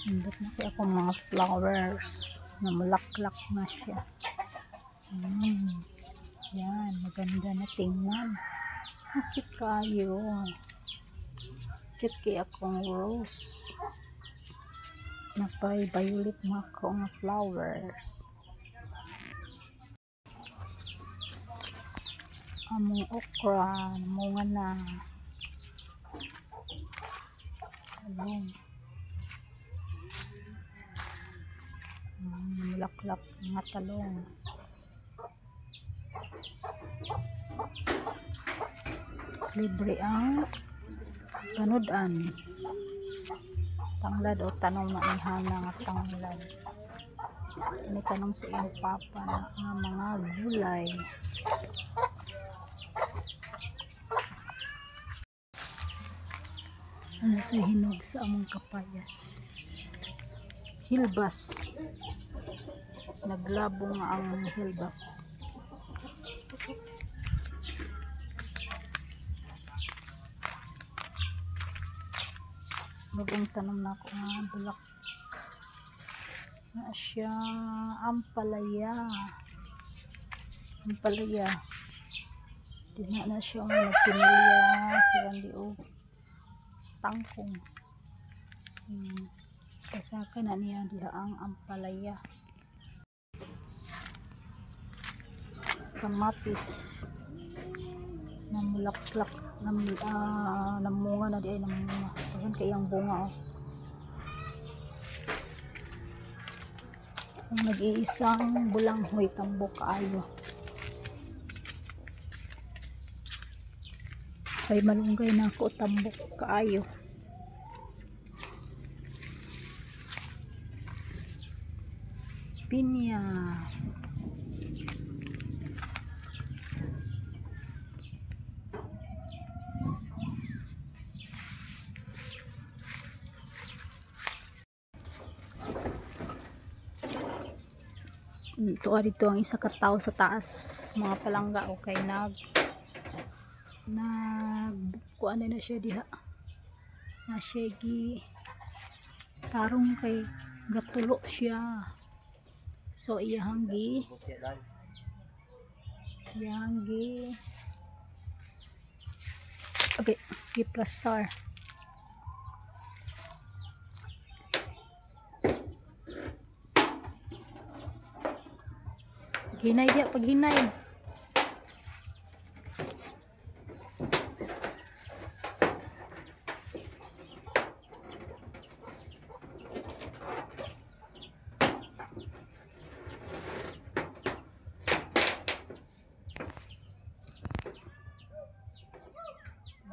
Nandot na kaya akong mga flowers na mulaklak na siya. Yan, maganda na tingnan. Ang cute kayo. Cute kaya akong rose. Napay violet mga akong flowers. Among okra, namunga na. Talong. Mulaklak mga talong. Libre ang panudan. Tanglad o tanong na ihana nga tanglad. Ini tanong sa iyong papa na mga gulay. Ano sa hinog sa among kapayas. Hilbas. Naglabo nga ang hilbas. Bagong tanom na ako nga bulak na siya. Ampalaya di na siya nagsimilya silang diog tangkong kasakan na niya diha ang ampalaya. Kamatis na mulaklak namunga na di ay namunga pagkan kayang bunga ang nag-iisang bulanghoy tambok kaayo ay malunggay na ako tambok kaayo. Pinya tuwa dito ang isa ka tao sa taas mga palangga o kay kuan na siya diha na siya tarong kay gatulo siya so iyahang gi okay giplastar hinay dia pag hinay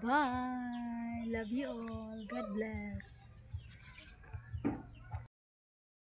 bye, love you all, God bless.